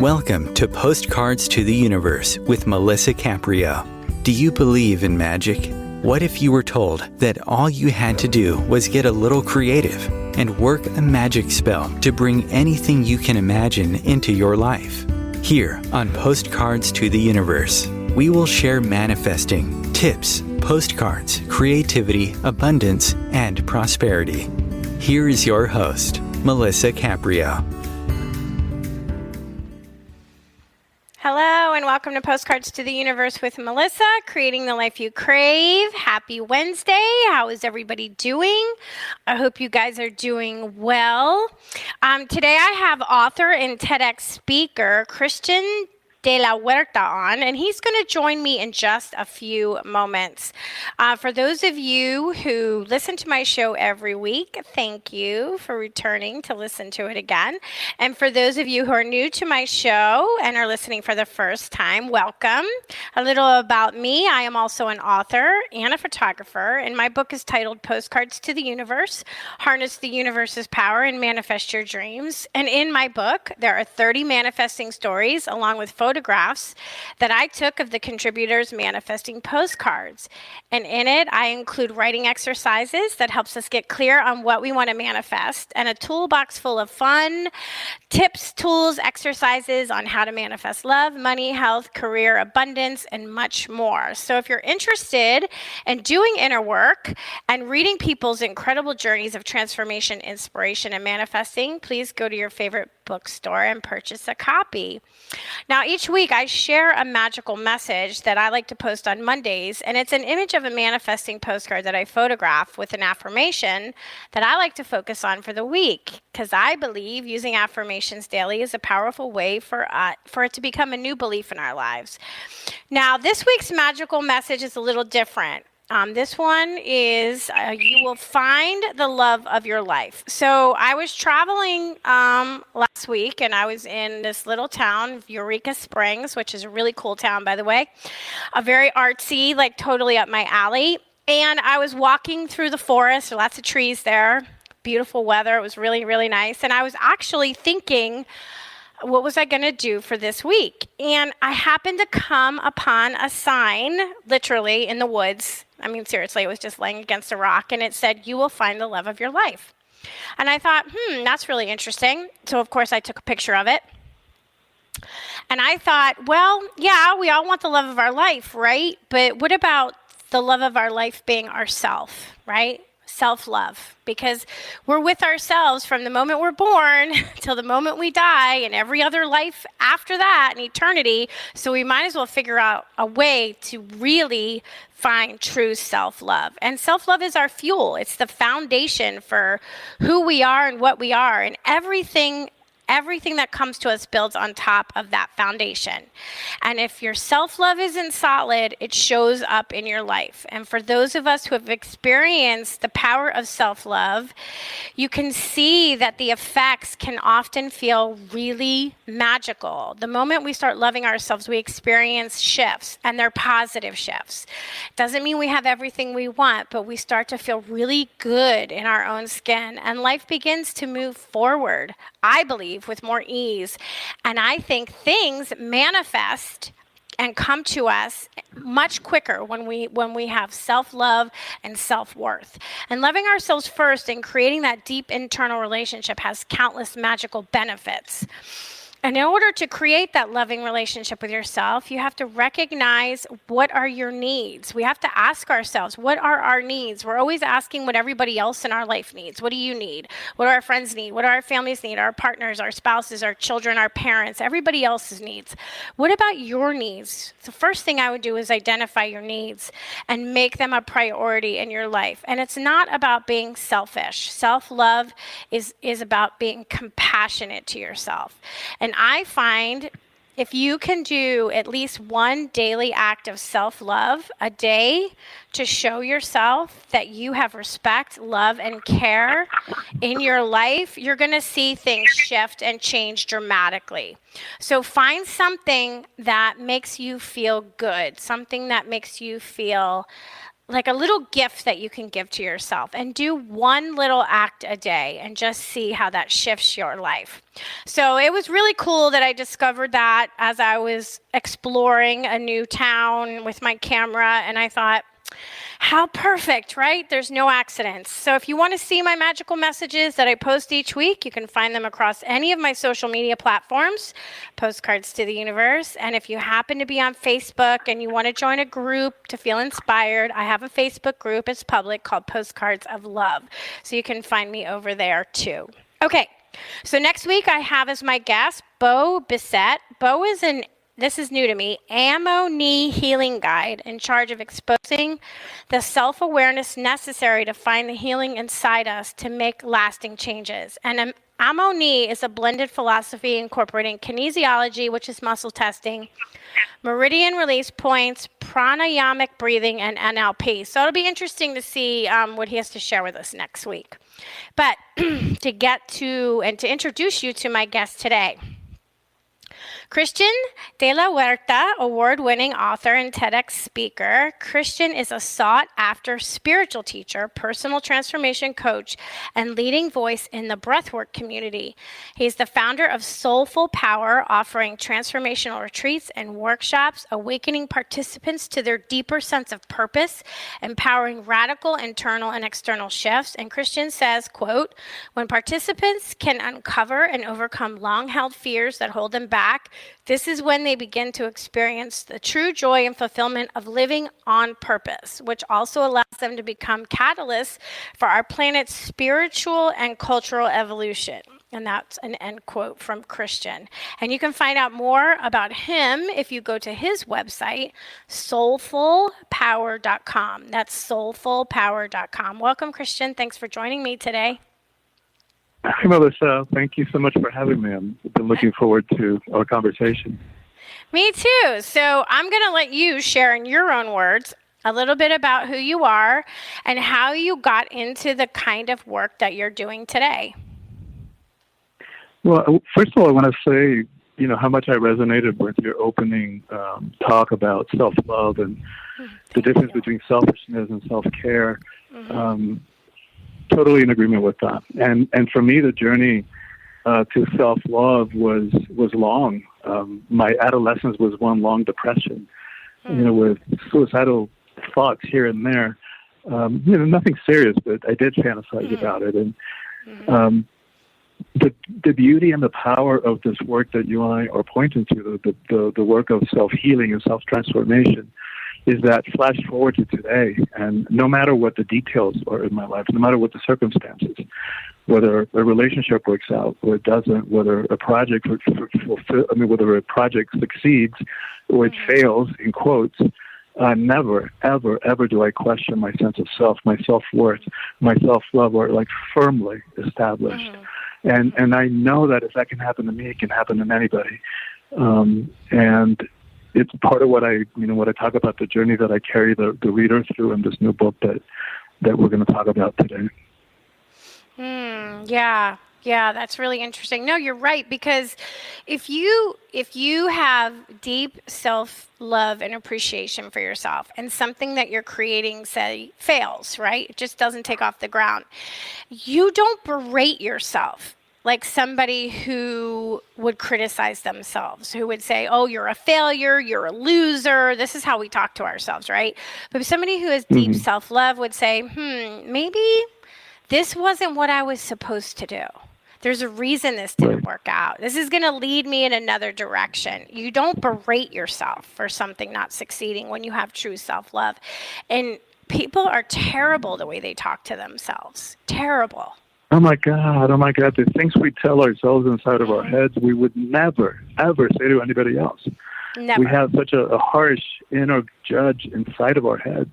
Welcome to Postcards to the Universe with Melisa Caprio. Do you believe in magic? What if you were told that all you had to do was get a little creative and work a magic spell to bring anything you can imagine into your life? Here on Postcards to the Universe, we will share manifesting, tips, postcards, creativity, abundance, and prosperity. Here is your host, Melisa Caprio. Hello and welcome to Postcards to the Universe with Melisa, creating the life you crave. Happy Wednesday. How is everybody doing? I hope you guys are doing well. Today I have author and TEDx speaker Christian de la Huerta on, and he's going to join me in just a few moments. For those of you who listen to my show every week, thank you for returning to listen to it again. And for those of you who are new to my show and are listening for the first time, welcome. A little about me. I am also an author and a photographer, and my book is titled Postcards to the Universe, Harness the Universe's Power and Manifest Your Dreams. And in my book, there are 30 manifesting stories along with photographs that I took of the contributors manifesting postcards. And in it, I include writing exercises that helps us get clear on what we want to manifest, and a toolbox full of fun tips, tools, exercises on how to manifest love, money, health, career, abundance, and much more. So if you're interested in doing inner work and reading people's incredible journeys of transformation, inspiration, and manifesting, please go to your favorite bookstore and purchase a copy. Now, each week I share a magical message that I like to post on Mondays, and it's an image of a manifesting postcard that I photograph with an affirmation that I like to focus on for the week, because I believe using affirmations daily is a powerful way for it to become a new belief in our lives. Now, this week's magical message is a little different. This one is, you will find the love of your life. So I was traveling last week, and I was in this little town, Eureka Springs, which is a really cool town, by the way. A very artsy, like totally up my alley. And I was walking through the forest, there are lots of trees there, beautiful weather. It was really, really nice. And I was actually thinking, what was I going to do for this week? And I happened to come upon a sign, literally in the woods. I mean, seriously, it was just laying against a rock, and it said, "You will find the love of your life." And I thought, that's really interesting. So, of course, I took a picture of it. And I thought, well, yeah, we all want the love of our life, right? But what about the love of our life being ourself, right? Self-love, because we're with ourselves from the moment we're born till the moment we die, and every other life after that in eternity. So we might as well figure out a way to really find true self-love. And self-love is our fuel. It's the foundation for who we are and what we are, and everything that comes to us builds on top of that foundation. And if your self-love isn't solid, it shows up in your life. And for those of us who have experienced the power of self-love, you can see that the effects can often feel really magical. The moment we start loving ourselves, we experience shifts, and they're positive shifts. Doesn't mean we have everything we want, but we start to feel really good in our own skin, and life begins to move forward, I believe, with more ease. And I think things manifest and come to us much quicker when we have self-love and self-worth. And loving ourselves first and creating that deep internal relationship has countless magical benefits. And in order to create that loving relationship with yourself, you have to recognize, what are your needs? We have to ask ourselves, what are our needs? We're always asking what everybody else in our life needs. What do you need? What do our friends need? What do our families need? Our partners, our spouses, our children, our parents, everybody else's needs. What about your needs? The first thing I would do is identify your needs and make them a priority in your life. And it's not about being selfish. Self-love is about being compassionate to yourself. And I find if you can do at least one daily act of self-love a day to show yourself that you have respect, love, and care in your life, you're going to see things shift and change dramatically. So find something that makes you feel good, something that makes you feel like a little gift that you can give to yourself, and do one little act a day and just see how that shifts your life. So it was really cool that I discovered that as I was exploring a new town with my camera, and I thought, how perfect, right? There's no accidents. So if you want to see my magical messages that I post each week, you can find them across any of my social media platforms, Postcards to the Universe. And if you happen to be on Facebook and you want to join a group to feel inspired, I have a Facebook group. It's public, called Postcards of Love. So you can find me over there too. Okay, so next week I have as my guest Bo Bissett. Bo is this is new to me, Ammo Knee Healing Guide, in charge of exposing the self-awareness necessary to find the healing inside us to make lasting changes. And Ammo Knee is a blended philosophy incorporating kinesiology, which is muscle testing, meridian release points, pranayamic breathing, and NLP. So it'll be interesting to see what he has to share with us next week. But to get to and to introduce you to my guest today, Christian de la Huerta, award-winning author and TEDx speaker. Christian is a sought-after spiritual teacher, personal transformation coach, and leading voice in the breathwork community. He's the founder of Soulful Power, offering transformational retreats and workshops, awakening participants to their deeper sense of purpose, empowering radical internal and external shifts. And Christian says, quote, "When participants can uncover and overcome long-held fears that hold them back, this is when they begin to experience the true joy and fulfillment of living on purpose, which also allows them to become catalysts for our planet's spiritual and cultural evolution." And that's an end quote from Christian. And you can find out more about him if you go to his website, soulfulpower.com. That's soulfulpower.com. Welcome, Christian. Thanks for joining me today. Hi, Melisa. Thank you so much for having me. I've been looking forward to our conversation. Me too. So I'm going to let you share in your own words a little bit about who you are and how you got into the kind of work that you're doing today. Well, first of all, I want to say, how much I resonated with your opening talk about self-love and the difference between selfishness and self-care. Mm-hmm. Totally in agreement with that. And for me, the journey to self-love was long. My adolescence was one long depression, with suicidal thoughts here and there. Nothing serious, but I did fantasize about it. And the beauty and the power of this work that you and I are pointing to, the work of self-healing and self-transformation, is that flash forward to today, and no matter what the details are in my life, no matter what the circumstances, whether a relationship works out or it doesn't, whether a project whether a project succeeds or it fails, in quotes, never, ever, ever do I question my sense of self, my self-worth, my self-love are like firmly established. And I know that if that can happen to me, it can happen to anybody. And it's part of what I talk about, the journey that I carry the reader through in this new book that we're going to talk about today. Yeah, that's really interesting. No, you're right, because if you have deep self-love and appreciation for yourself, and something that you're creating, say, fails, right? It just doesn't take off the ground. You don't berate yourself like somebody who would criticize themselves, who would say, oh, you're a failure, you're a loser. This is how we talk to ourselves, right? But somebody who has deep self-love would say, maybe this wasn't what I was supposed to do. There's a reason this didn't work out. This is going to lead me in another direction. You don't berate yourself for something not succeeding when you have true self-love. And people are terrible the way they talk to themselves. Terrible. Oh my God. The things we tell ourselves inside of our heads, we would never, ever say to anybody else. Never. We have such a harsh inner judge inside of our heads.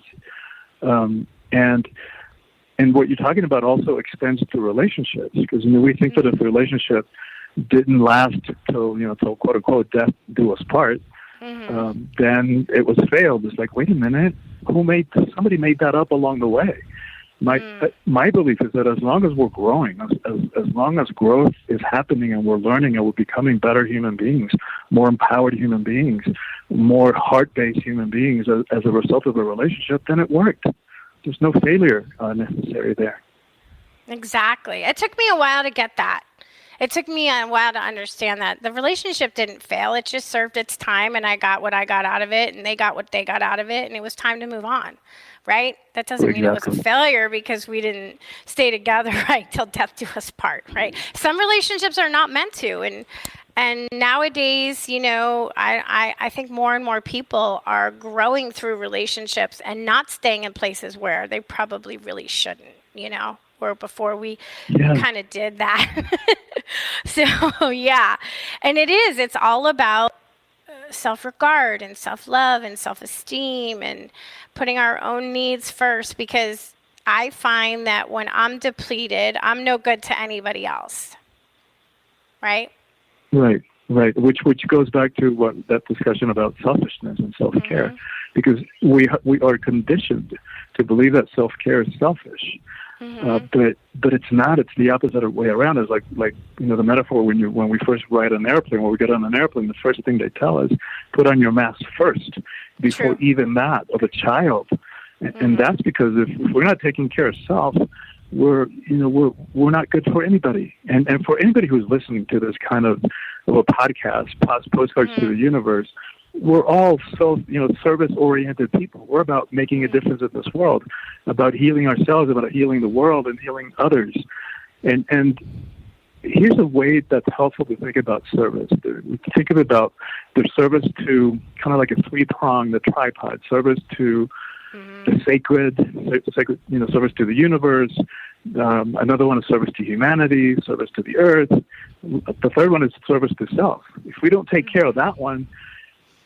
And what you're talking about also extends to relationships, because we think that if the relationship didn't last till quote unquote death do us part, then it was failed. It's like, wait a minute, somebody made that up along the way. My belief is that as long as we're growing, as long as growth is happening and we're learning and we're becoming better human beings, more empowered human beings, more heart-based human beings as a result of a relationship, then it worked. There's no failure necessary there. Exactly. It took me a while to get that. It took me a while to understand that the relationship didn't fail. It just served its time, and I got what I got out of it, and they got what they got out of it, and it was time to move on, right? That doesn't mean it was a failure because we didn't stay together, right, till death do us part, right? Some relationships are not meant to, and nowadays, you know, I think more and more people are growing through relationships and not staying in places where they probably really shouldn't, you know, or before we kind of did that. So, yeah. And it's all about self-regard and self-love and self-esteem and putting our own needs first, because I find that when I'm depleted, I'm no good to anybody else. Right? Right. Which goes back to what that discussion about selfishness and self-care, because we are conditioned to believe that self-care is selfish. But it's not. It's the opposite way around. It's like you know, the metaphor when we first ride an airplane, when we get on an airplane, the first thing they tell us, put on your mask first before even that of a child. And that's because if we're not taking care of self, we're not good for anybody. And for anybody who's listening to this kind of a podcast, Postcards to the Universe, we're all service-oriented people. We're about making a difference in this world, about healing ourselves, about healing the world, and healing others. And here's a way that's helpful to think about service. Think of it about the service to kind of like a three-prong, the tripod, service to the sacred, service to the universe. Another one is service to humanity, service to the earth. The third one is service to self. If we don't take care of that one,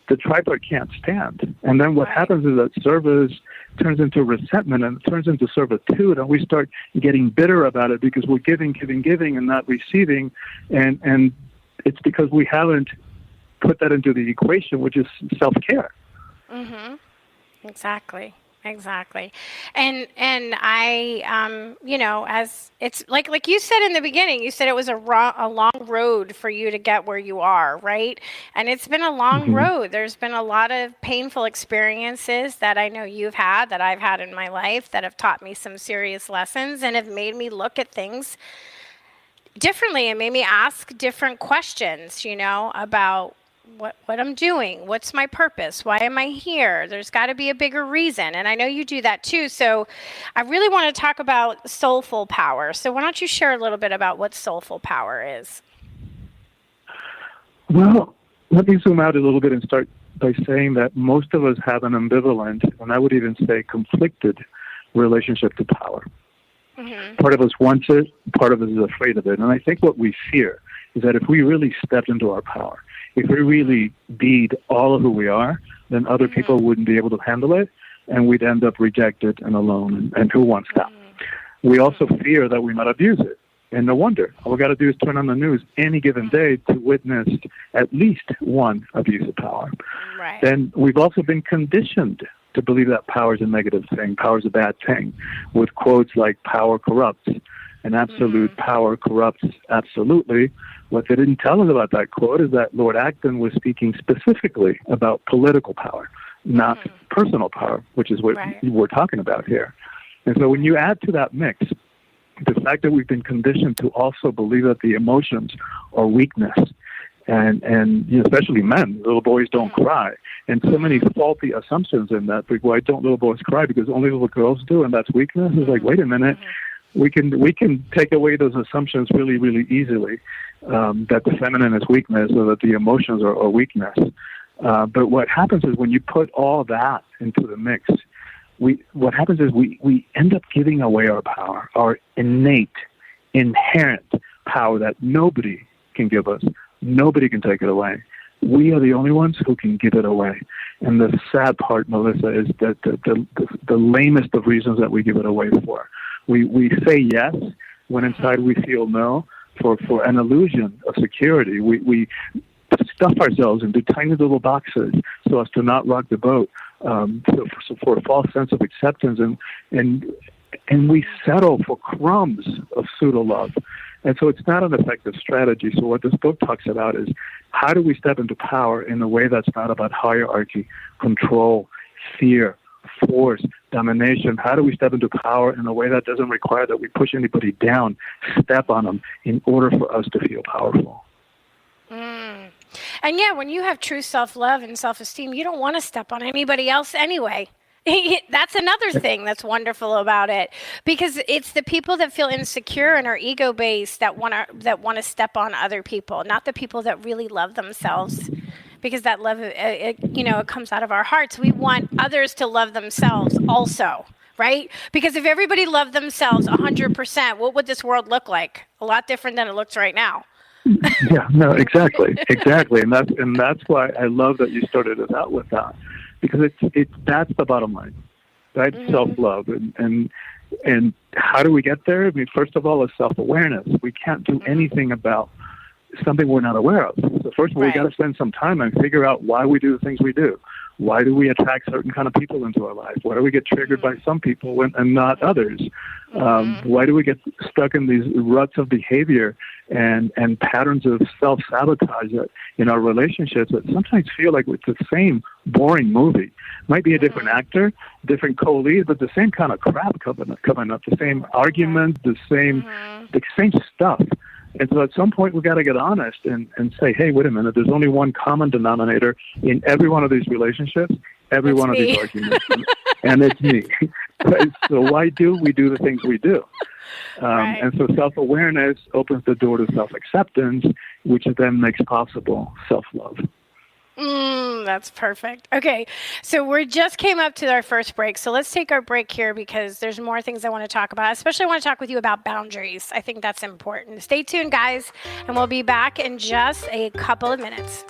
the tripod can't stand. And then what happens is that service turns into resentment and it turns into servitude, and we start getting bitter about it because we're giving and not receiving, and it's because we haven't put that into the equation, which is self-care. Exactly. And I, as it's like you said in the beginning, you said it was a long road for you to get where you are, right? And it's been a long road. There's been a lot of painful experiences that I know you've had, that I've had in my life, that have taught me some serious lessons and have made me look at things differently and made me ask different questions, about what I'm doing, what's my purpose, why am I here? There's got to be a bigger reason, and I know you do that too. So I really want to talk about Soulful Power. So why don't you share a little bit about what Soulful Power is? Well, let me zoom out a little bit and start by saying that most of us have an ambivalent, and I would even say conflicted, relationship to power. Part of us wants it, part of us is afraid of it. And I think what we fear is that if we really stepped into our power, if we really be all of who we are, then other people wouldn't be able to handle it, and we'd end up rejected and alone, and who wants that? We also fear that we might abuse it, and no wonder. All we got to do is turn on the news any given day to witness at least one abuse of power. Right. Then we've also been conditioned to believe that power is a negative thing, power is a bad thing, with quotes like power corrupts, and absolute power corrupts absolutely. What they didn't tell us about that quote is that Lord Acton was speaking specifically about political power, not personal power, which is what we're talking about here. And so when you add to that mix the fact that we've been conditioned to also believe that the emotions are weakness, and especially men, little boys don't cry, and so many faulty assumptions in that. Like, why don't little boys cry? Because only little girls do, and that's weakness. It's like, wait a minute. We can take away those assumptions really, really easily, that the feminine is weakness or that the emotions are weakness. But what happens is when you put all that into the mix, what happens is we end up giving away our power, our innate, inherent power that nobody can give us. Nobody can take it away. We are the only ones who can give it away. And the sad part, Melissa, is that the lamest of reasons that we give it away for. We say yes when inside we feel no for an illusion of security. We stuff ourselves into tiny little boxes so as to not rock the boat, for a false sense of acceptance, and we settle for crumbs of pseudo love. And so it's not an effective strategy. So what this book talks about is how do we step into power in a way that's not about hierarchy, control, fear, force, domination. How do we step into power in a way that doesn't require that we push anybody down, step on them in order for us to feel powerful? And yeah, when you have true self-love and self-esteem, you don't want to step on anybody else anyway. That's another thing that's wonderful about it, because it's the people that feel insecure and are ego-based that want to step on other people, not the people that really love themselves, because that love, it comes out of our hearts. We want others to love themselves also, right? Because if everybody loved themselves 100%, what would this world look like? A lot different than it looks right now. Yeah, no, exactly, and that's why I love that you started us out with that, because that's the bottom line, right? Mm-hmm. Self-love, and how do we get there? I mean, first of all, is self-awareness. We can't do anything about something we're not aware of. So first of all, we got to spend some time and figure out why we do the things we do. Why do we attract certain kind of people into our life? Why do we get triggered by some people and not others? Why do we get stuck in these ruts of behavior and patterns of self-sabotage in our relationships that sometimes feel like it's the same boring movie? Might be a different actor, different co-lead, but the same kind of crap coming up, the same argument, the same stuff. And so at some point, we've got to get honest and say, hey, wait a minute, there's only one common denominator in every one of these relationships, every one of these arguments, and it's me. Right? So why do we do the things we do? And so self-awareness opens the door to self-acceptance, which then makes possible self-love. That's perfect. Okay, so we just came up to our first break. So let's take our break here because there's more things I want to talk about. Especially I want to talk with you about boundaries. I think that's important. Stay tuned, guys, and we'll be back in just a couple of minutes.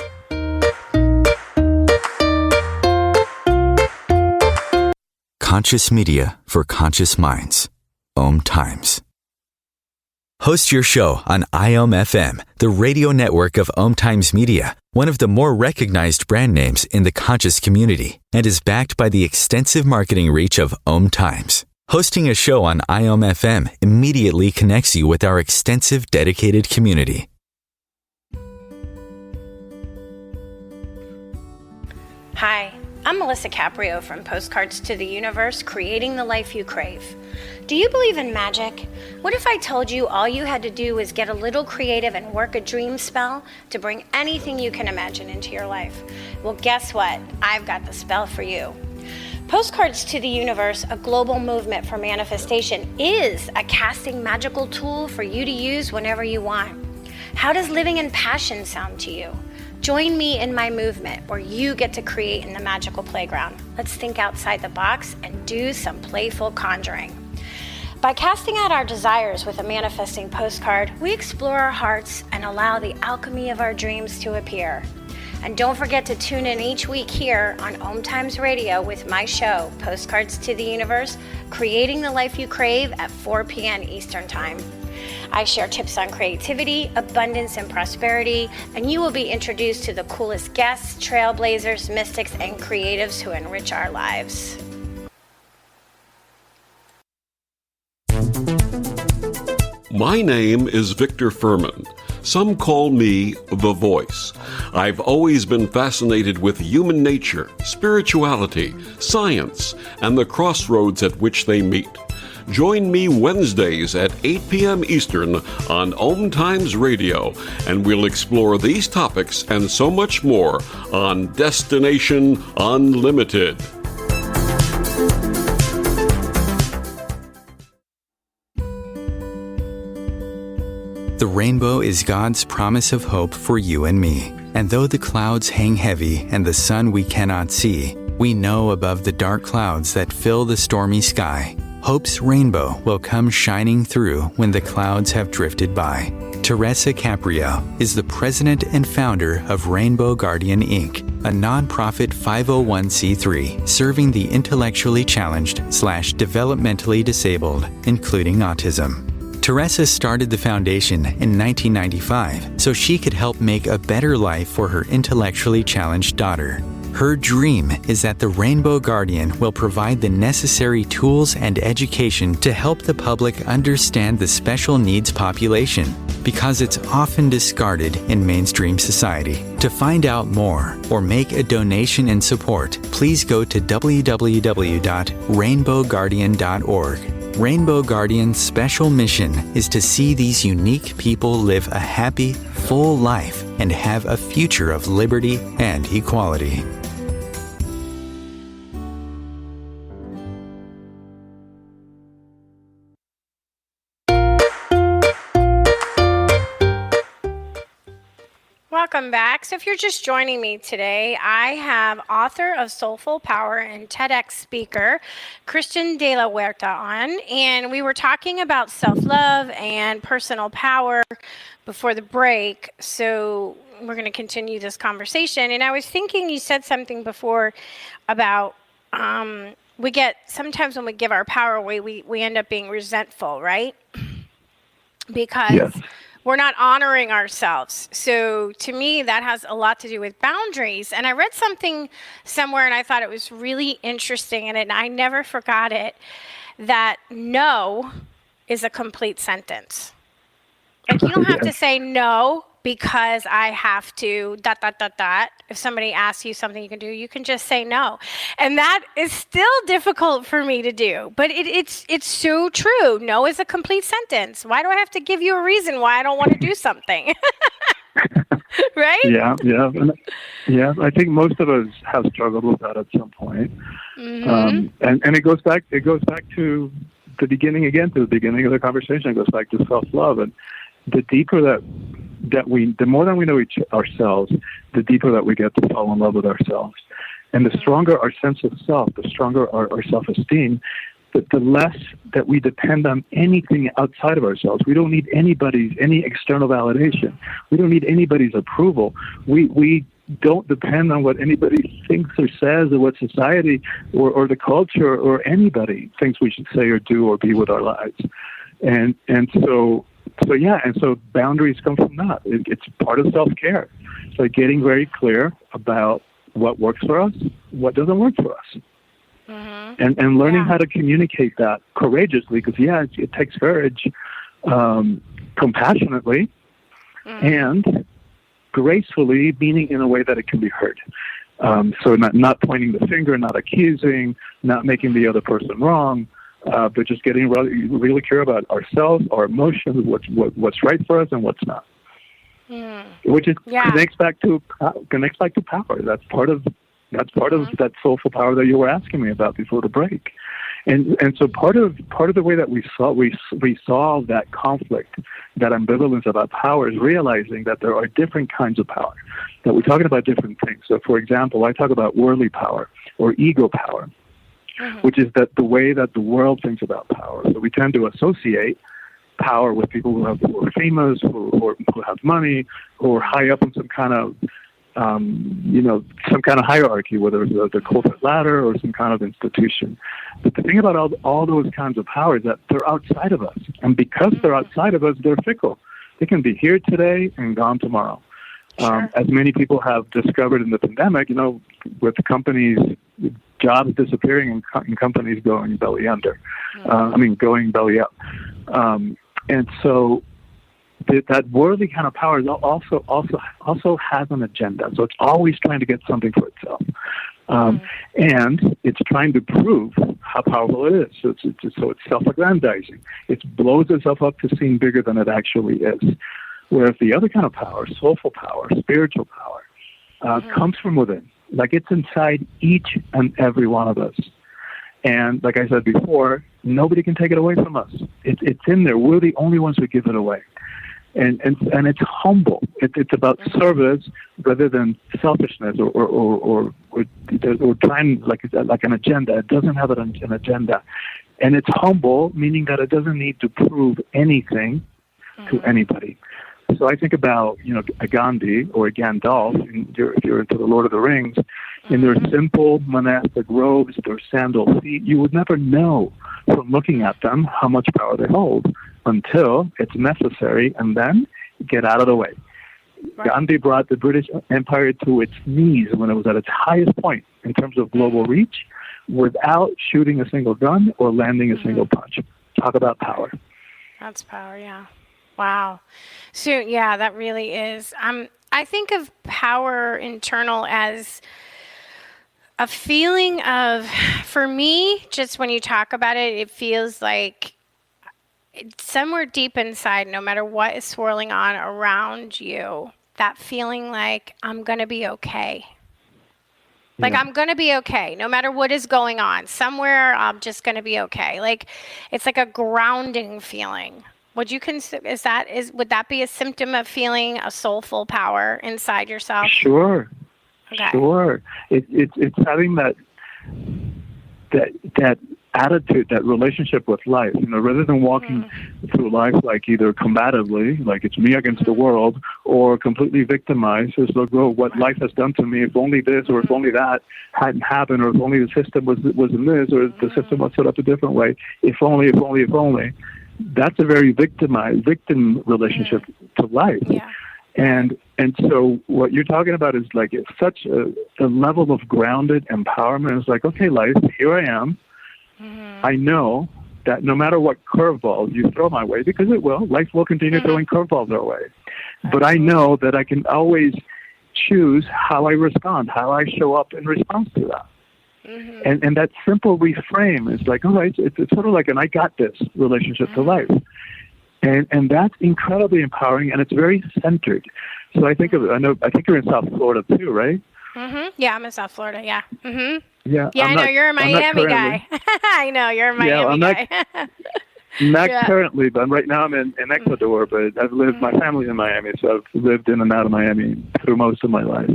Conscious media for conscious minds. OMTimes. Host your show on IOM-FM, the radio network of OMTimes Media, one of the more recognized brand names in the conscious community, and is backed by the extensive marketing reach of OMTimes. Hosting a show on IOM-FM immediately connects you with our extensive dedicated community. Hi, I'm Melisa Caprio from Postcards to the Universe, creating the life you crave. Do you believe in magic? What if I told you all you had to do was get a little creative and work a dream spell to bring anything you can imagine into your life? Well, guess what? I've got the spell for you. Postcards to the Universe, a global movement for manifestation, is a casting magical tool for you to use whenever you want. How does living in passion sound to you? Join me in my movement where you get to create in the magical playground. Let's think outside the box and do some playful conjuring. By casting out our desires with a manifesting postcard, we explore our hearts and allow the alchemy of our dreams to appear. And don't forget to tune in each week here on OMTimes Radio with my show, Postcards to the Universe, creating the life you crave at 4 p.m. Eastern Time. I share tips on creativity, abundance, and prosperity, and you will be introduced to the coolest guests, trailblazers, mystics, and creatives who enrich our lives. My name is Victor Furman. Some call me The Voice. I've always been fascinated with human nature, spirituality, science, and the crossroads at which they meet. Join me Wednesdays at 8 p.m. Eastern on OMTimes Radio, and we'll explore these topics and so much more on Destination Unlimited. The rainbow is God's promise of hope for you and me. And though the clouds hang heavy and the sun we cannot see, we know above the dark clouds that fill the stormy sky, hope's rainbow will come shining through when the clouds have drifted by. Teresa Caprio is the president and founder of Rainbow Guardian Inc., a nonprofit 501c3 serving the intellectually challenged / developmentally disabled, including autism. Teresa started the foundation in 1995 so she could help make a better life for her intellectually challenged daughter. Her dream is that the Rainbow Guardian will provide the necessary tools and education to help the public understand the special needs population, because it's often discarded in mainstream society. To find out more or make a donation in support, please go to www.rainbowguardian.org. Rainbow Guardian's special mission is to see these unique people live a happy, full life and have a future of liberty and equality. Welcome back. So if you're just joining me today, I have author of Soulful Power and TEDx speaker, Christian de la Huerta on, and we were talking about self-love and personal power before the break, so we're going to continue this conversation. And I was thinking, you said something before about sometimes when we give our power away, we end up being resentful, right? Because Yes. we're not honoring ourselves. So to me, that has a lot to do with boundaries. And I read something somewhere and I thought it was really interesting, and I never forgot it, that no is a complete sentence. Like, you don't have to say no because I have to ... If somebody asks you something you can do, you can just say no. And that is still difficult for me to do. But it's so true. No is a complete sentence. Why do I have to give you a reason why I don't want to do something? Right? Yeah. I think most of us have struggled with that at some point. And it goes back to the beginning again, to the beginning of the conversation. It goes back to self-love. And the deeper the more that we know ourselves, the deeper that we get to fall in love with ourselves. And the stronger our sense of self, the stronger our self-esteem, the less that we depend on anything outside of ourselves. We don't need any external validation. We don't need anybody's approval. We don't depend on what anybody thinks or says, or what society or the culture or anybody thinks we should say or do or be with our lives. And so boundaries come from that. It's part of self-care. So getting very clear about what works for us, what doesn't work for us. And learning how to communicate that courageously, because it takes courage, compassionately, and gracefully, meaning in a way that it can be heard. So not pointing the finger, not accusing, not making the other person wrong, but just getting really clear about ourselves, our emotions, what's right for us and what's not. Which connects back to power. That's part of that soulful power that you were asking me about before the break. And so part of the way that we solve that conflict, that ambivalence about power, is realizing that there are different kinds of power, that we're talking about different things. So, for example, I talk about worldly power or ego power, which is that the way that the world thinks about power. So we tend to associate power with people who are famous, who have money, who are high up in some kind of hierarchy, whether it's the corporate ladder or some kind of institution. But the thing about all those kinds of power is that they're outside of us. And because they're outside of us, they're fickle. They can be here today and gone tomorrow. Sure. As many people have discovered in the pandemic, with the companies, jobs disappearing and companies going belly under, going belly up. And so that worldly kind of power also has an agenda. So it's always trying to get something for itself. And it's trying to prove how powerful it is. So it's self-aggrandizing. It blows itself up to seem bigger than it actually is. Whereas the other kind of power, soulful power, spiritual power, comes from within. Like, it's inside each and every one of us. And like I said before, nobody can take it away from us. It's in there. We're the only ones who give it away. And it's humble. It's about service rather than selfishness or trying like an agenda. It doesn't have an agenda. And it's humble, meaning that it doesn't need to prove anything to anybody. So I think about, a Gandhi or a Gandalf, if you're into the Lord of the Rings, in their simple monastic robes, their sandal feet, you would never know from looking at them how much power they hold until it's necessary, and then get out of the way. Gandhi brought the British Empire to its knees when it was at its highest point in terms of global reach without shooting a single gun or landing a single punch. Talk about power. That's power, yeah. Wow. So, yeah, that really is. I think of power internal as a feeling of, for me, just when you talk about it, it feels like somewhere deep inside, no matter what is swirling on around you, that feeling like I'm going to be okay. Like, I'm going to be okay, no matter what is going on. Somewhere, I'm just going to be okay. Like, it's like a grounding feeling. Would you consider, would that be a symptom of feeling a soulful power inside yourself? Sure. Okay. Sure. It's having that attitude, that relationship with life, rather than walking through life like either combatively, like it's me against the world, or completely victimized, as though, what life has done to me, if only this or if only that hadn't happened, or if only the system was in this, or the system was set up a different way, if only. That's a very victim relationship to life. Yeah. And so what you're talking about is like it's such a level of grounded empowerment. It's like, okay, life, here I am. I know that no matter what curveball you throw my way, because it will, life will continue throwing curveballs our way. But I know that I can always choose how I respond, how I show up in response to that. And that simple reframe is like, all right, it's sort of like an I got this relationship to life. And that's incredibly empowering, and it's very centered. So I think you're in South Florida too, right? Yeah, I'm in South Florida, yeah. Yeah, I know you're a Miami guy. I know you're a Miami guy. Not currently, but right now I'm in Ecuador, but I've lived, my family's in Miami, so I've lived in and out of Miami through most of my life.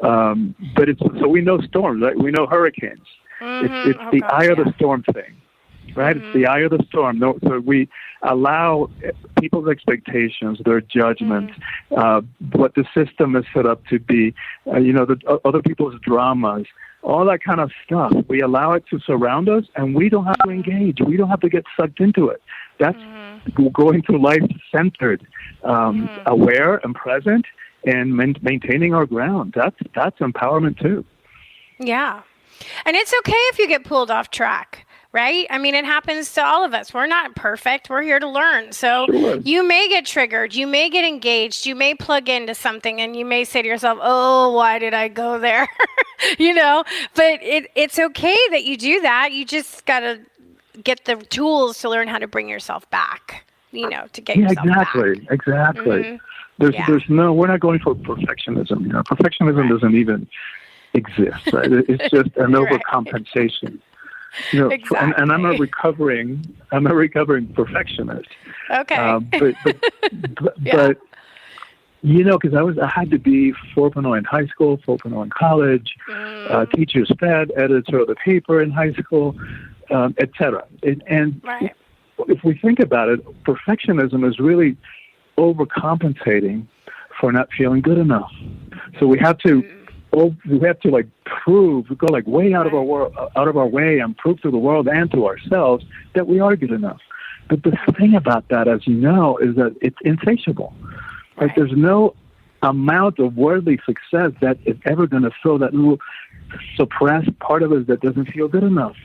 But so we know storms, right? We know hurricanes. It's the eye of the storm thing, right? It's the eye of the storm. So we allow people's expectations, their judgments, what the system is set up to be, the other people's dramas, all that kind of stuff. We allow it to surround us, and we don't have to engage. We don't have to get sucked into it. That's going through life centered, aware and present, and maintaining our ground. That's empowerment too. Yeah. And it's okay if you get pulled off track, right? I mean, it happens to all of us. We're not perfect. We're here to learn. So you may get triggered. You may get engaged. You may plug into something, and you may say to yourself, oh, why did I go there? But it's okay that you do that. You just got to get the tools to learn how to bring yourself back, to get yourself back. Exactly. We're not going for perfectionism. Perfectionism doesn't even exist, right? It's just an overcompensation. Exactly. And I'm a recovering perfectionist. Okay. But because I had to be 4.0 in high school, 4.0 in college, teacher's pet, editor of the paper in high school, etc. And if we think about it, perfectionism is really overcompensating for not feeling good enough. So we have to like prove, we go like way out of our way and prove to the world and to ourselves that we are good enough. But the thing about that, as you know, is that it's insatiable. Like there's no amount of worldly success that is ever going to fill that little suppressed part of us that doesn't feel good enough.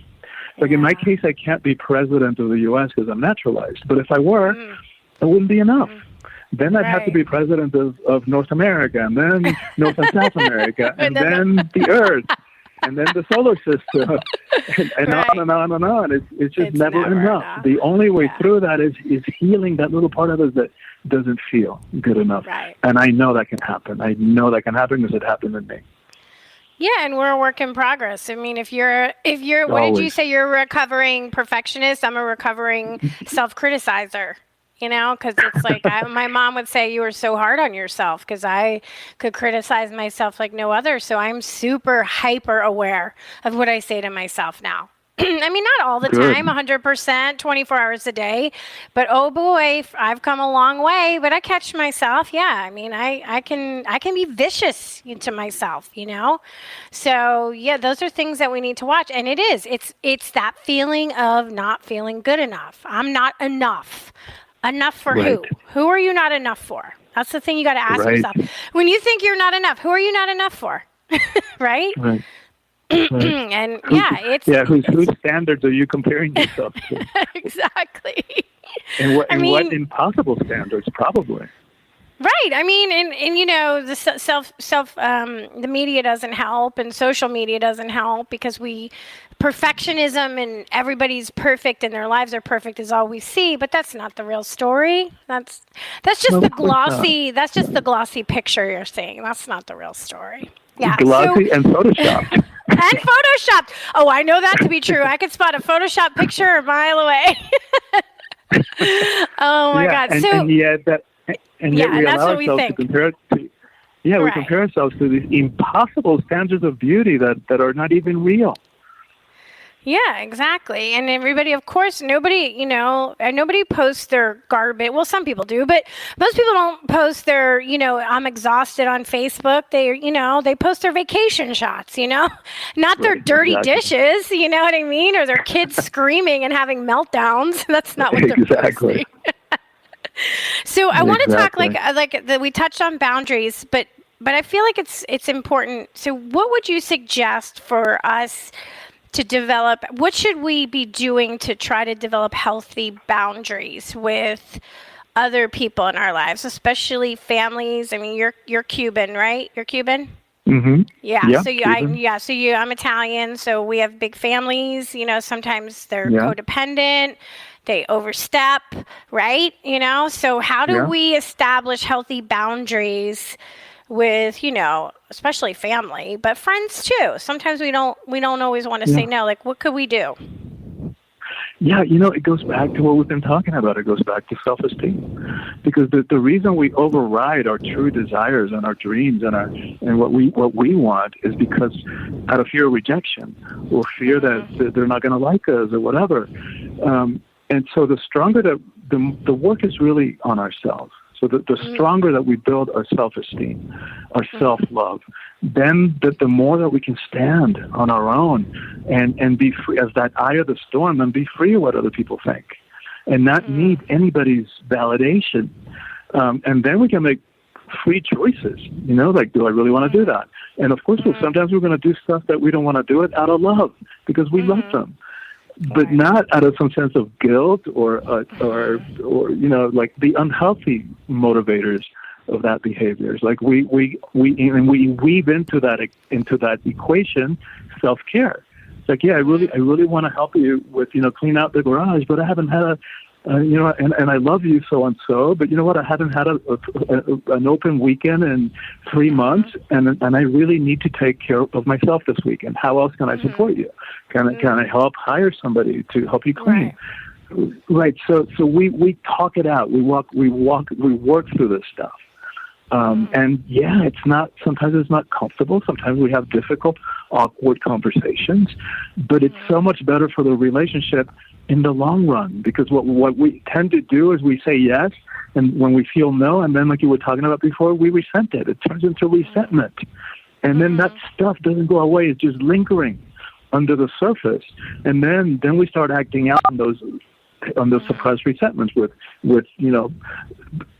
Like in my case, I can't be president of the U.S. because I'm naturalized. But if I were, it wouldn't be enough. Then I'd have to be president of North America, and then North and South America, and then the Earth, and then the solar system, and on and on and on. It's just never enough. The only way through that is healing that little part of us that doesn't feel good enough. Right. And I know that can happen. I know that can happen because it happened to me. Yeah, and we're a work in progress. I mean, if you're, what did you say? You're a recovering perfectionist. I'm a recovering self-criticizer. Because it's like my mom would say you were so hard on yourself because I could criticize myself like no other. So I'm super hyper aware of what I say to myself now. I mean, not all the time, 100%, 24 hours a day. But oh boy, I've come a long way. But I catch myself. Yeah, I mean, I can be vicious to myself, So yeah, those are things that we need to watch. And it's that feeling of not feeling good enough. I'm not enough. Enough for who? Who are you not enough for? That's the thing you got to ask Right. yourself. When you think you're not enough, who are you not enough for? Right? Right. And it's Whose standards are you comparing yourself to? exactly. And what I mean, what impossible standards, probably. right. I mean, and the the media doesn't help, and social media doesn't help because perfectionism and everybody's perfect and their lives are perfect is all we see, but that's not the real story. That's just No, the of course not. glossy. That's just the glossy picture you're seeing. That's not the real story. Yeah. Glossy and photoshopped. And photoshopped. Oh, I know that to be true. I could spot a Photoshop picture a mile away. Oh my God. And yet we that's allow what we ourselves to think. compare it to. Yeah, Right. we compare ourselves to these impossible standards of beauty that are not even real. Yeah, exactly. And everybody, of course, nobody posts their garbage. Well, some people do, but most people don't post their, I'm exhausted on Facebook. They post their vacation shots, not their dirty dishes, you know what I mean? Or their kids screaming and having meltdowns. That's not what they're posting. So I want to talk we touched on boundaries, but I feel like it's important. So what would you suggest for us to develop? What should we be doing to try to develop healthy boundaries with other people in our lives, especially families? I mean, you're Cuban, right? You're Cuban? Mm-hmm. Yeah. So Cuban. I'm Italian. So we have big families. Sometimes they're codependent. They overstep, right? So how do we establish healthy boundaries with, especially family, but friends too? Sometimes we don't always want to say no. Like, what could we do? Yeah, it goes back to what we've been talking about. It goes back to self-esteem, because the reason we override our true desires and our dreams and what we want is because out of fear of rejection or fear that they're not going to like us or whatever. And so the stronger the work is really on ourselves. So the stronger that we build our self-esteem, our self-love, then the more that we can stand on our own and be free as that eye of the storm and be free of what other people think and not need anybody's validation. And then we can make free choices, like, do I really want to do that? And of course, sometimes we're going to do stuff that we don't want to do it out of love because we love them. But not out of some sense of guilt or like the unhealthy motivators of that behavior. Like we weave into that equation self-care. It's like, I really want to help you with clean out the garage, but I haven't had and I love you so and so, but you know what? I haven't had an open weekend in 3 months, and I really need to take care of myself this weekend. How else can I support you? Can I help hire somebody to help you clean? Right. So we talk it out. We work through this stuff. And sometimes it's not comfortable. Sometimes we have difficult, awkward conversations, but it's so much better for the relationship in the long run, because what we tend to do is we say yes, and when we feel no, and then like you were talking about before, we resent it. It turns into resentment. And then that stuff doesn't go away. It's just lingering under the surface. And then we start acting out on those suppressed resentments with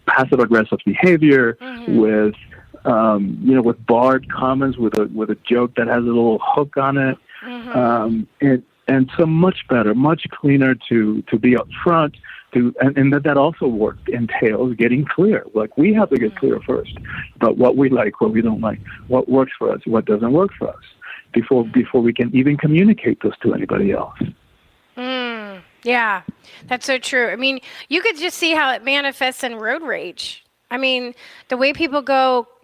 passive aggressive behavior, with barred comments, with a joke that has a little hook on it, and so much better, much cleaner to be upfront. And that also entails getting clear. Like, we have to get clear first about what we like, what we don't like, what works for us, what doesn't work for us, before we can even communicate this to anybody else. Yeah, that's so true. I mean, you could just see how it manifests in road rage. I mean, the way people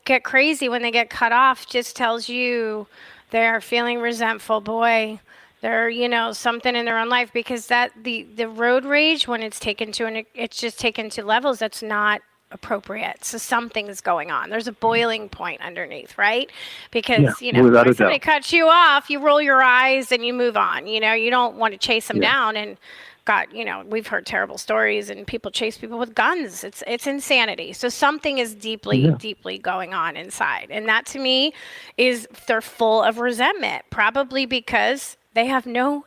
get crazy when they get cut off just tells you they're feeling resentful. Boy, they're, something in their own life, because the road rage, when it's taken to levels that's not appropriate. So something's going on. There's a boiling point underneath, right? Because, when somebody cuts you off, you roll your eyes and you move on. You don't want to chase them down. And God, we've heard terrible stories, and people chase people with guns. It's insanity. So something is deeply going on inside. And that, to me, is they're full of resentment, probably because they have no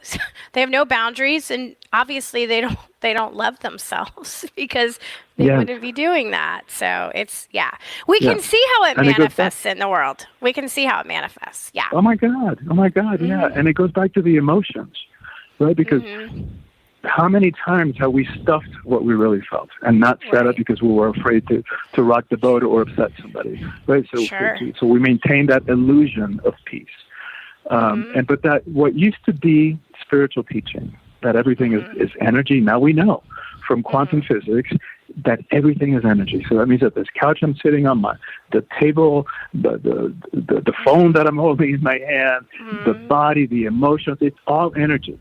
boundaries, and obviously they don't they don't love themselves because they wouldn't be doing that. So it's, we can see how it manifests in the world. We can see how it manifests. Yeah. Oh my God. Yeah. And it goes back to the emotions, right? Because how many times have we stuffed what we really felt and not said it because we were afraid to rock the boat or upset somebody, right? So we maintain that illusion of peace. But that what used to be spiritual teaching, that everything is energy, now we know from quantum physics that everything is energy. So that means that this couch I'm sitting on, the table, the phone that I'm holding in my hand, the body, the emotions, it's all energy.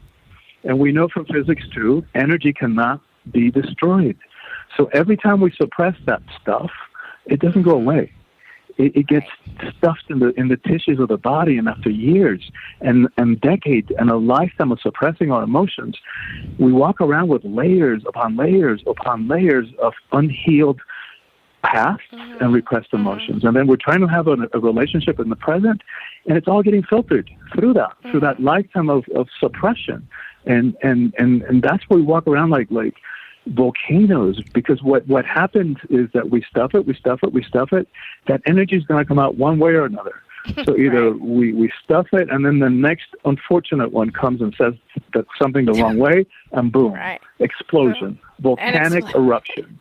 And we know from physics too, energy cannot be destroyed. So every time we suppress that stuff, it doesn't go away. It gets stuffed in the tissues of the body, and after years and decades and a lifetime of suppressing our emotions, we walk around with layers upon layers upon layers of unhealed past and repressed emotions. And then we're trying to have a relationship in the present, and it's all getting filtered through that lifetime of suppression. And that's where we walk around like volcanoes, because what happens is that we stuff it, that energy is going to come out one way or another. So either we stuff it, and then the next unfortunate one comes and says that something the wrong way, and boom, explosion, volcanic eruption,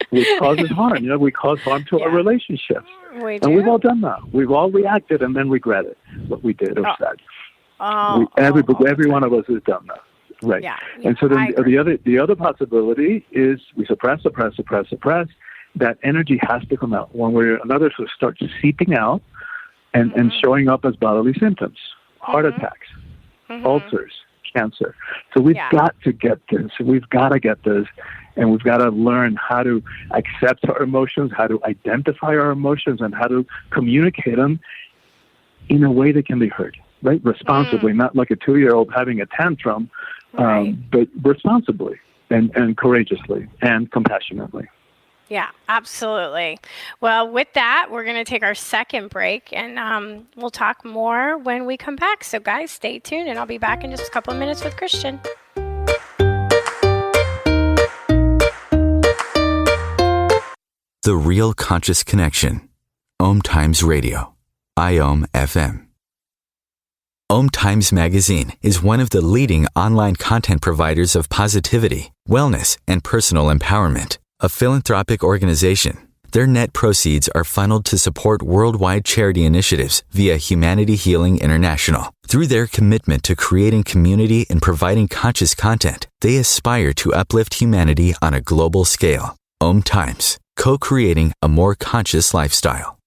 which causes harm. We cause harm to our relationships. And we've all done that. We've all reacted and then regretted what we did or said. Every one of us has done that. Right. Yeah, and so then the other possibility is we suppress. That energy has to come out one way or another, so it starts seeping out and showing up as bodily symptoms, heart attacks, ulcers, cancer. So we've got to get this. We've got to get this, and we've got to learn how to accept our emotions, how to identify our emotions, and how to communicate them in a way that can be heard, right? Responsibly, not like a 2-year-old having a tantrum, but responsibly and courageously and compassionately. Yeah, absolutely. Well, with that, we're going to take our second break, and we'll talk more when we come back. So, guys, stay tuned, and I'll be back in just a couple of minutes with Christian. The Real Conscious Connection. OMTimes Radio. IOM FM. OMTimes Magazine is one of the leading online content providers of positivity, wellness, and personal empowerment. A philanthropic organization, their net proceeds are funneled to support worldwide charity initiatives via Humanity Healing International. Through their commitment to creating community and providing conscious content, they aspire to uplift humanity on a global scale. OMTimes, co-creating a more conscious lifestyle.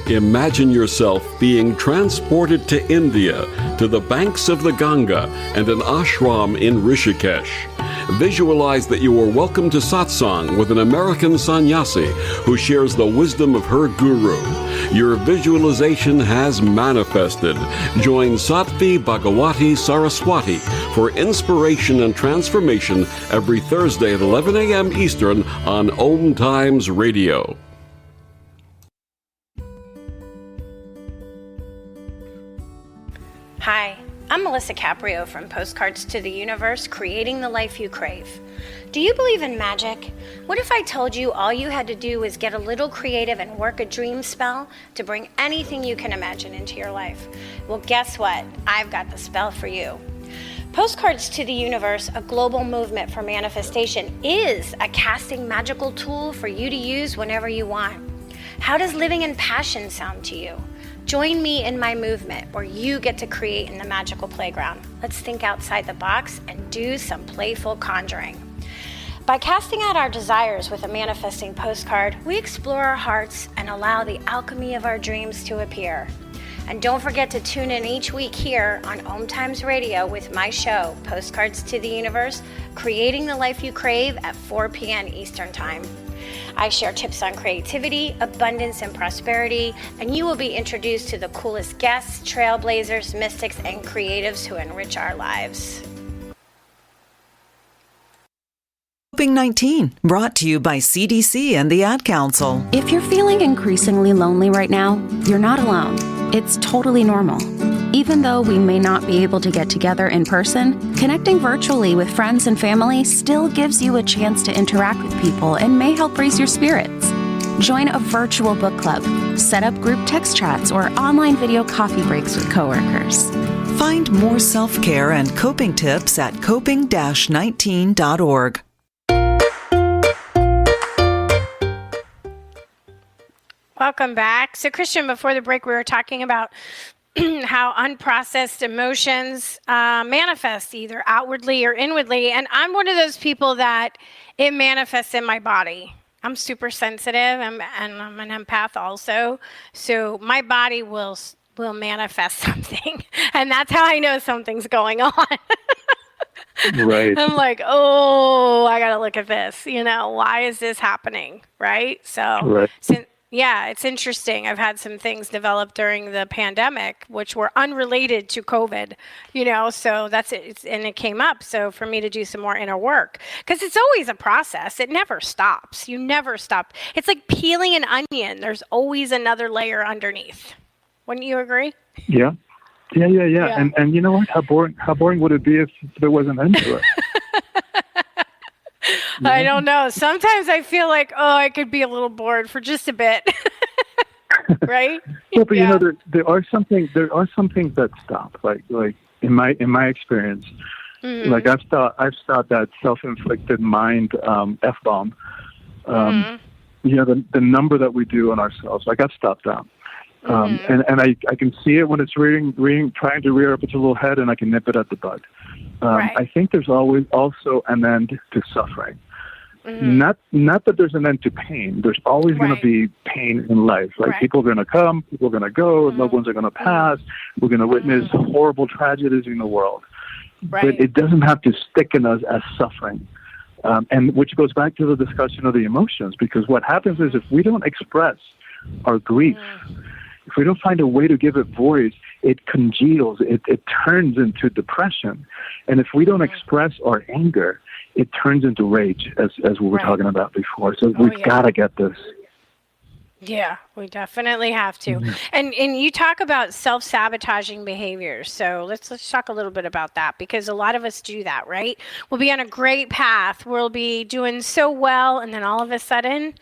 Imagine yourself being transported to India, to the banks of the Ganga and an ashram in Rishikesh. Visualize that you are welcome to satsang with an American sannyasi who shares the wisdom of her guru. Your visualization has manifested. Join Sattvi Bhagawati Saraswati for inspiration and transformation every Thursday at 11 a.m. Eastern on OMTimes Radio. Hi, I'm Melisa Caprio from Postcards to the Universe, creating the life you crave. Do you believe in magic? What if I told you all you had to do was get a little creative and work a dream spell to bring anything you can imagine into your life? Well, guess what? I've got the spell for you. Postcards to the Universe, a global movement for manifestation, is a casting magical tool for you to use whenever you want. How does living in passion sound to you? Join me in my movement where you get to create in the magical playground. Let's think outside the box and do some playful conjuring. By casting out our desires with a manifesting postcard, we explore our hearts and allow the alchemy of our dreams to appear. And don't forget to tune in each week here on OMTimes Radio with my show, Postcards to the Universe, creating the life you crave at 4 p.m. Eastern Time. I share tips on creativity, abundance, and prosperity, and you will be introduced to the coolest guests, trailblazers, mystics, and creatives who enrich our lives. Coping-19, brought to you by CDC and the Ad Council. If you're feeling increasingly lonely right now, you're not alone. It's totally normal. Even though we may not be able to get together in person, connecting virtually with friends and family still gives you a chance to interact with people and may help raise your spirits. Join a virtual book club, set up group text chats, or online video coffee breaks with coworkers. Find more self-care and coping tips at coping-19.org. Welcome back. So, Christian, before the break, we were talking about how unprocessed emotions manifest either outwardly or inwardly. And I'm one of those people that it manifests in my body. I'm super sensitive, and I'm an empath also. So my body will manifest something. And that's how I know something's going on. Right. I'm like, oh, I got to look at this. Why is this happening? Right? Right. Yeah, it's interesting. I've had some things develop during the pandemic, which were unrelated to COVID, so that's it. And it came up. So for me to do some more inner work, because it's always a process. It never stops. You never stop. It's like peeling an onion. There's always another layer underneath. Wouldn't you agree? Yeah. And you know what? How boring would it be if there was an end to it? I don't know. Sometimes I feel like, I could be a little bored for just a bit. Right? Well, but there are some things that stop. Like in my experience, like I've stopped that self-inflicted mind F-bomb. The number that we do on ourselves. Like I've stopped that. And I can see it when it's trying to rear up its little head, and I can nip it at the bud. Right. I think there's always also an end to suffering. Not that there's an end to pain. There's always going to be pain in life. Like people are going to come, people are going to go, loved ones are going to pass. We're going to witness horrible tragedies in the world. Right. But it doesn't have to stick in us as suffering. And which goes back to the discussion of the emotions, because what happens is if we don't express our grief, if we don't find a way to give it voice, it congeals, it turns into depression. And if we don't express our anger, it turns into rage, as we were talking about before. So we've got to get this. Yeah, we definitely have to. And you talk about self-sabotaging behaviors. So let's talk a little bit about that, because a lot of us do that, right? We'll be on a great path. We'll be doing so well, and then all of a sudden,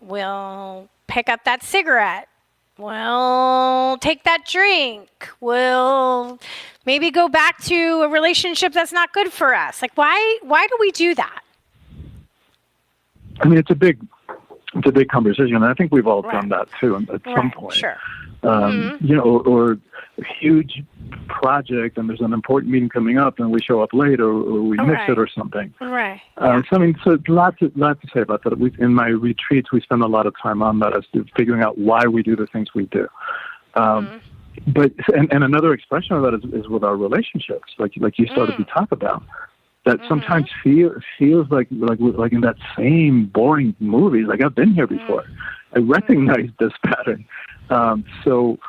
we'll pick up that cigarette. We'll take that drink. We'll maybe go back to a relationship that's not good for us. Like, why do we do that? I mean, it's a big conversation, and I think we've all done that too at some point. Sure. Or a huge project, and there's an important meeting coming up, and we show up late, or we miss it, or something. Right. So lot to say about that. In my retreats, we spend a lot of time on that, as to figuring out why we do the things we do. But another expression of that is with our relationships, like you started to talk about. That sometimes feels like in that same boring movie. Like I've been here before. I recognize this pattern. So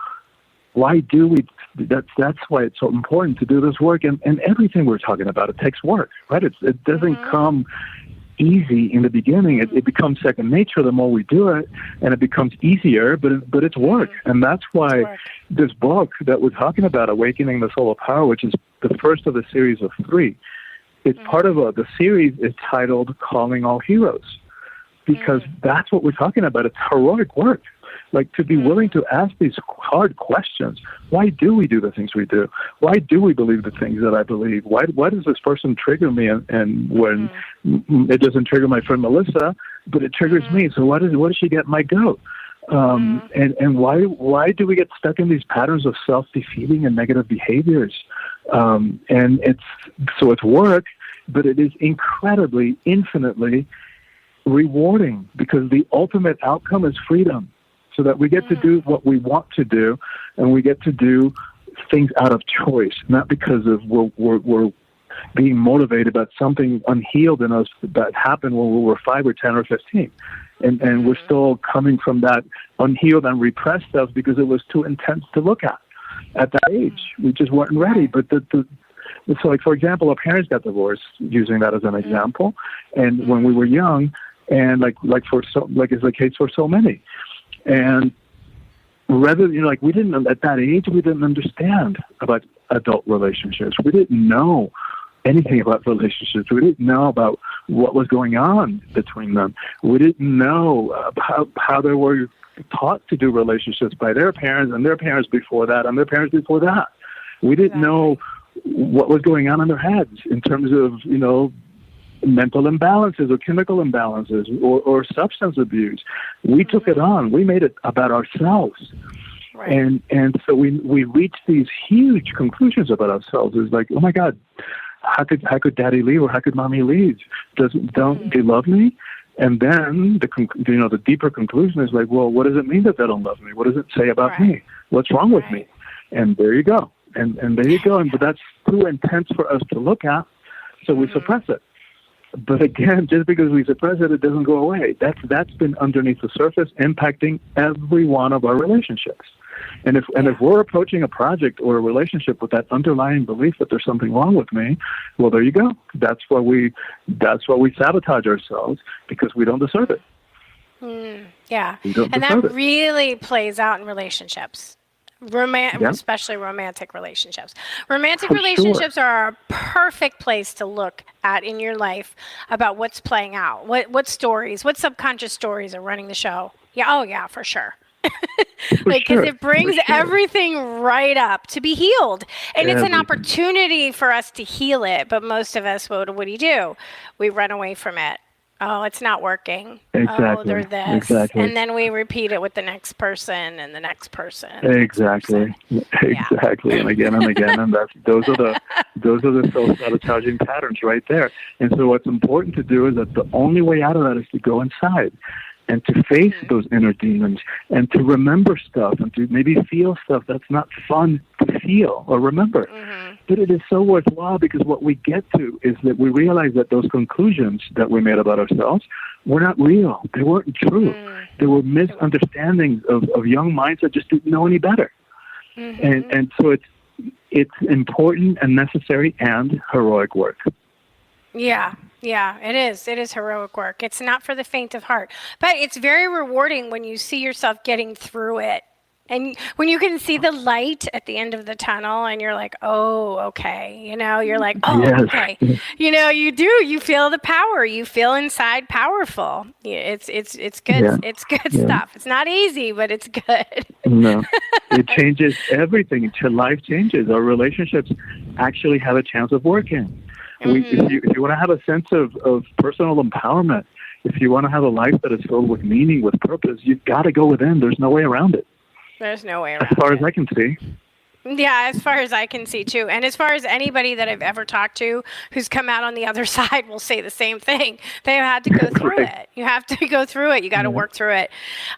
why do we? That's why it's so important to do this work. And everything we're talking about, it takes work, right? It doesn't come easy in the beginning. It becomes second nature the more we do it, and it becomes easier. But it's work, and that's why this book that we're talking about, Awakening the Soulful Power, which is the first of a series of 3. It's part of the series is titled Calling All Heroes, because that's what we're talking about. It's heroic work. Like to be willing to ask these hard questions. Why do we do the things we do? Why do we believe the things that I believe? Why does this person trigger me? And when it doesn't trigger my friend Melisa, but it triggers me. So what does she get my goat? And why do we get stuck in these patterns of self-defeating and negative behaviors? And it's work, but it is incredibly, infinitely rewarding, because the ultimate outcome is freedom, so that we get to do what we want to do, and we get to do things out of choice, not because of we're being motivated by something unhealed in us that happened when we were 5 or 10 or 15. And we're still coming from that unhealed and repressed stuff because it was too intense to look at that age. We just weren't ready. But so, like, for example, our parents got divorced, using that as an example, and when we were young, and like is the case for so many. And rather, like we didn't, at that age, we didn't understand about adult relationships. We didn't know anything about relationships. We didn't know about what was going on between them. We didn't know how they were taught to do relationships by their parents and their parents before that and their parents before that. We didn't know what was going on in their heads in terms of, mental imbalances or chemical imbalances or substance abuse. We took it on. We made it about ourselves. Right. And so we reached these huge conclusions about ourselves. It was like, oh my God, how could daddy leave or how could mommy leave? Don't they love me? And then the deeper conclusion is like, well, what does it mean that they don't love me? What does it say about me? What's wrong with me? And there you go. And there you go. But that's too intense for us to look at, so we suppress it. But again, just because we suppress it, it doesn't go away. That's been underneath the surface, impacting every one of our relationships. And if we're approaching a project or a relationship with that underlying belief that there's something wrong with me, well, there you go. That's why we sabotage ourselves, because we don't deserve it. Yeah, and that really plays out in relationships. Especially romantic relationships. Romantic relationships are a perfect place to look at in your life about what's playing out. What stories, what subconscious stories are running the show? Yeah, for sure. Because it brings everything right up to be healed. And it's an opportunity for us to heal it. But most of us, what do? We run away from it. Oh, it's not working. Exactly. Oh, they're this. Exactly. And then we repeat it with the next person and the next person. Exactly. And again. And those are the self-sabotaging patterns right there. And so what's important to do is that the only way out of that is to go inside and to face those inner demons and to remember stuff and to maybe feel stuff that's not fun to feel or remember. But it is so worthwhile, because what we get to is that we realize that those conclusions that we made about ourselves were not real. They weren't true. They were misunderstandings of young minds that just didn't know any better. And so it's important and necessary and heroic work. Yeah, it is. It is heroic work. It's not for the faint of heart, but it's very rewarding when you see yourself getting through it. And when you can see the light at the end of the tunnel and you're like, oh, okay. You're like, okay. You feel the power. You feel inside powerful. It's good. Yeah. It's good stuff. It's not easy, but it's good. No, it changes everything. Life changes. Our relationships actually have a chance of working. If you want to have a sense of personal empowerment, if you want to have a life that is filled with meaning, with purpose, you've got to go within. There's no way around it. There's no way around it. As far as I can see. Yeah, as far as I can see, too. And as far as anybody that I've ever talked to who's come out on the other side will say the same thing. They had to go through it. You have to go through it. You got to work through it.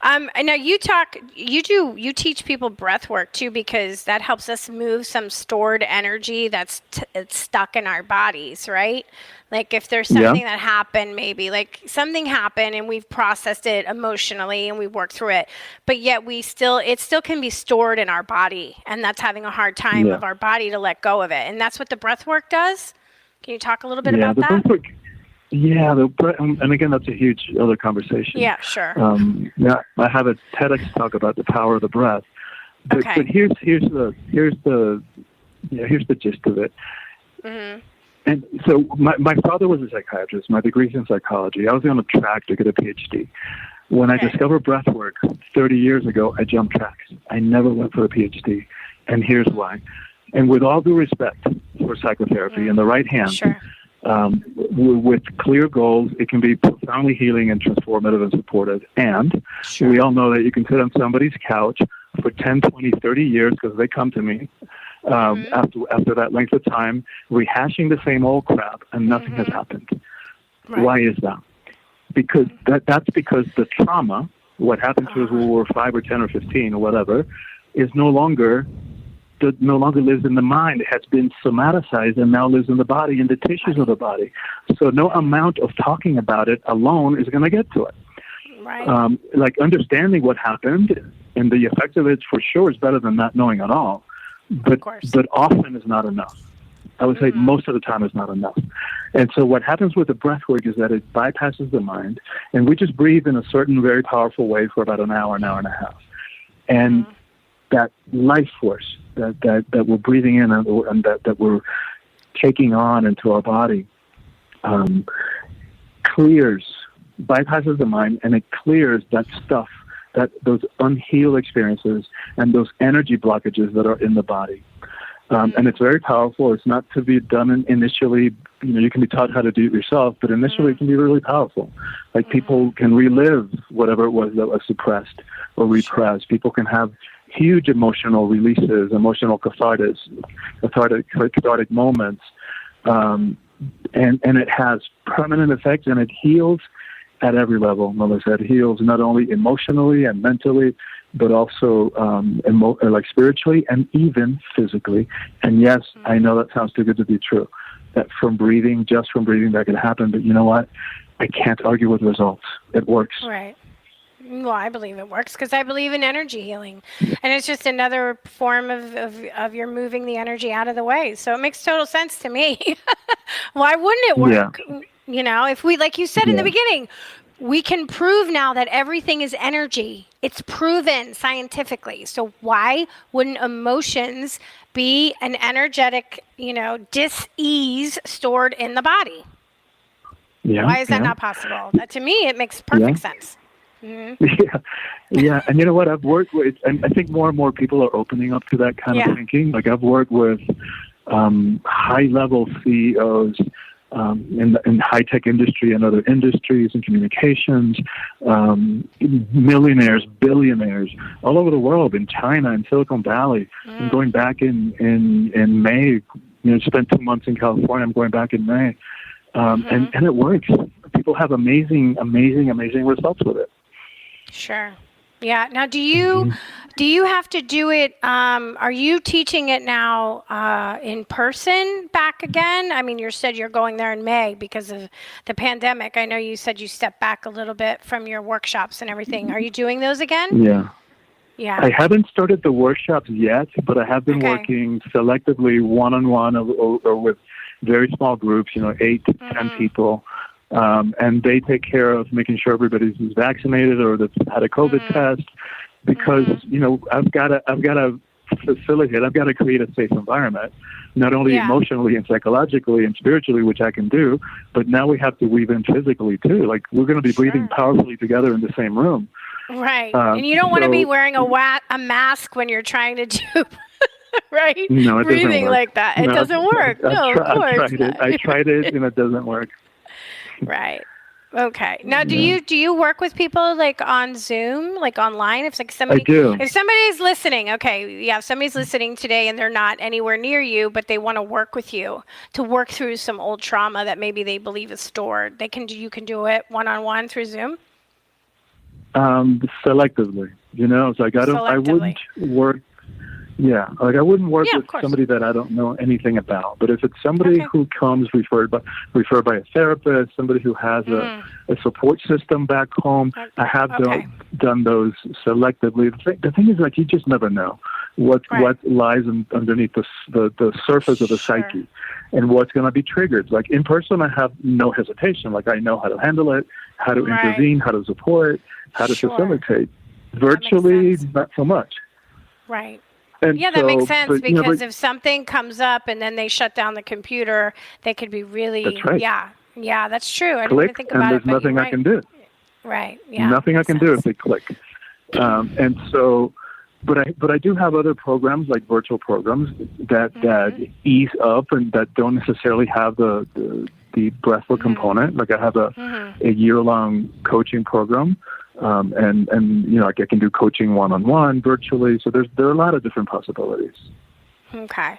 And now you teach people breath work, too, because that helps us move some stored energy that's stuck in our bodies, right? Like if there's something that happened, maybe like something happened and we've processed it emotionally and we worked through it, but yet it still can be stored in our body, and that's having a hard time of our body to let go of it. And that's what the breath work does. Can you talk a little bit about that? And again, that's a huge other conversation. Yeah, sure. I have a TEDx talk about the power of the breath. But here's the gist of it. Mm-hmm. And so my father was a psychiatrist. My degree's in psychology. I was on a track to get a PhD. When I discovered breath work 30 years ago, I jumped tracks. I never went for a PhD. And here's why. And with all due respect for psychotherapy, in the right hands, with clear goals, it can be profoundly healing and transformative and supportive. And we all know that you can sit on somebody's couch for 10, 20, 30 years, because they come to me, after that length of time, rehashing the same old crap, and nothing has happened. Right. Why is that? Because that's because the trauma, what happened to us when we were 5 or 10 or 15 or whatever, is no longer lives in the mind. It has been somaticized and now lives in the body, in the tissues of the body. So no amount of talking about it alone is going to get to it. Right. Like understanding what happened and the effects of it for sure is better than not knowing at all. But often is not enough. I would say most of the time is not enough. And so what happens with the breath work is that it bypasses the mind, and we just breathe in a certain very powerful way for about an hour and a half. And that life force that we're breathing in and that we're taking on into our body bypasses the mind, and it clears that stuff, those unhealed experiences and those energy blockages that are in the body. And it's very powerful. It's not to be done initially. You can be taught how to do it yourself, but initially it can be really powerful. Like people can relive whatever it was that was suppressed or repressed. People can have huge emotional releases, emotional cathartic moments. And it has permanent effects, and it heals at every level. Melissa, it heals not only emotionally and mentally, but also like spiritually and even physically. And yes, I know that sounds too good to be true, that just from breathing, that can happen. But you know what? I can't argue with results. It works. Right. Well, I believe it works because I believe in energy healing. And it's just another form of you're moving the energy out of the way. So it makes total sense to me. Why wouldn't it work? Yeah. If we, like you said in the beginning, we can prove now that everything is energy. It's proven scientifically. So why wouldn't emotions be an energetic, dis-ease stored in the body? Yeah. Why is that not possible? That, to me, it makes perfect sense. Mm-hmm. Yeah. And you know what? I've worked with, and I think more and more people are opening up to that kind of thinking. Like I've worked with high-level CEOs in high-tech industry and other industries and communications, millionaires, billionaires all over the world, in China, in Silicon Valley. I'm going back in May. Spent 2 months in California. I'm going back in May. And it works. People have amazing results with it. Sure. Yeah. Now, do you have to do it? Are you teaching it now in person back again? I mean, you said you're going there in May because of the pandemic. I know you said you stepped back a little bit from your workshops and everything. Are you doing those again? Yeah. Yeah. I haven't started the workshops yet, but I have been working selectively one-on-one or with very small groups, 8 to 10 people. And they take care of making sure everybody's vaccinated or that's had a COVID test, because I've got to facilitate. I've got to create a safe environment, not only emotionally and psychologically and spiritually, which I can do, but now we have to weave in physically too. Like we're going to be breathing powerfully together in the same room. Right, and you don't want to be wearing a mask when you're trying to do. Right? No, it breathing doesn't work. Like that. It doesn't work. I tried it and it doesn't work. Right. Okay. Now, do you work with people like on Zoom, like online? If I do. If somebody's listening, if somebody's listening today and they're not anywhere near you, but they want to work with you to work through some old trauma that maybe they believe is stored, you can do it one-on-one through Zoom? Selectively, so I wouldn't work. Yeah, like I wouldn't work with somebody that I don't know anything about. But if it's somebody who comes referred by a therapist, somebody who has a support system back home, I have done those selectively. The thing is, like, you just never know what lies underneath the surface of the psyche and what's going to be triggered. Like in person, I have no hesitation. Like I know how to handle it, how to intervene, how to support, how to facilitate. Virtually, not so much. Right. And that makes sense because if something comes up and then they shut down the computer, they could be really, that's right. Yeah, that's true. I didn't even think about and it. There's nothing I can do. Right. Yeah. Nothing I can do if they click. And so, but I do have other programs like virtual programs that ease up and that don't necessarily have the breathwork component. Like I have a year-long coaching program. And I can do coaching one-on-one virtually. So there are a lot of different possibilities. Okay.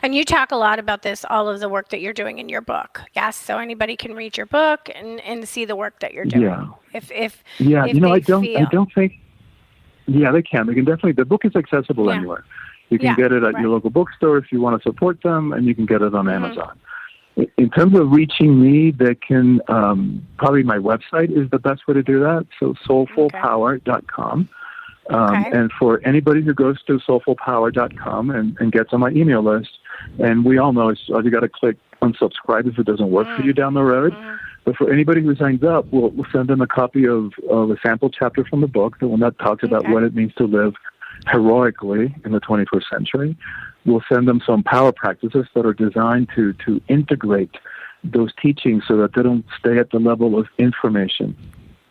And you talk a lot about this, all of the work that you're doing in your book. Yes. So anybody can read your book and see the work that you're doing. Yeah. If I don't think. Yeah, they can. They can definitely. The book is accessible anywhere. You can get it at your local bookstore if you want to support them, and you can get it on Amazon. In terms of reaching me, they can, probably my website is the best way to do that. So soulfulpower.com. And for anybody who goes to soulfulpower.com and gets on my email list, and we all know you got to click unsubscribe if it doesn't work for you down the road. But for anybody who signs up, we'll send them a copy of a sample chapter from the book, the one that talks about what it means to live heroically in the 21st century. We'll send them some power practices that are designed to integrate those teachings so that they don't stay at the level of information.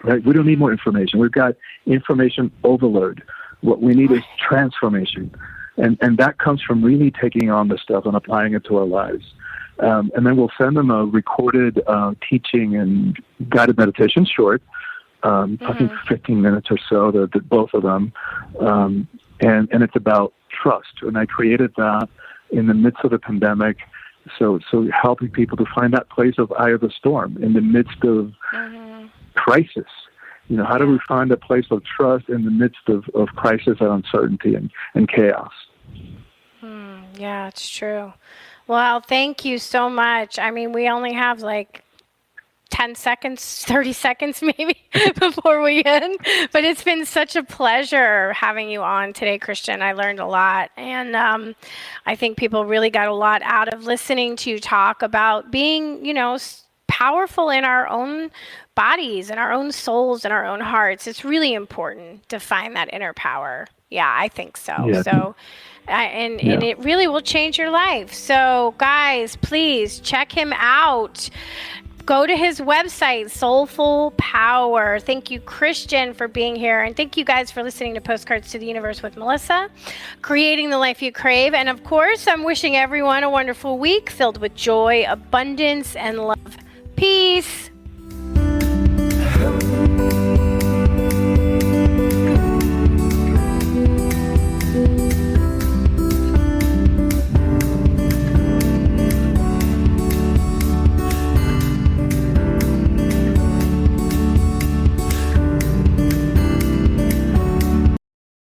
Right? We don't need more information. We've got information overload. What we need is transformation. And that comes from really taking on the stuff and applying it to our lives. And then we'll send them a recorded teaching and guided meditation short, I think 15 minutes or so, the both of them. And it's about trust. And I created that in the midst of the pandemic. So helping people to find that place of eye of the storm in the midst of crisis. You know, how do we find a place of trust in the midst of crisis and uncertainty and chaos? Yeah, it's true. Well, thank you so much. I mean, we only have like 10 seconds, 30 seconds maybe before we end. But it's been such a pleasure having you on today, Christian. I learned a lot. And I think people really got a lot out of listening to you talk about being, you know, powerful in our own bodies and our own souls and our own hearts. It's really important to find that inner power. Yeah, I think so. Yeah. So, and it really will change your life. So, guys, please check him out. Go to his website, Soulful Power. Thank you, Christian, for being here. And thank you guys for listening to Postcards to the Universe with Melisa, creating the life you crave. And of course, I'm wishing everyone a wonderful week filled with joy, abundance, and love. Peace.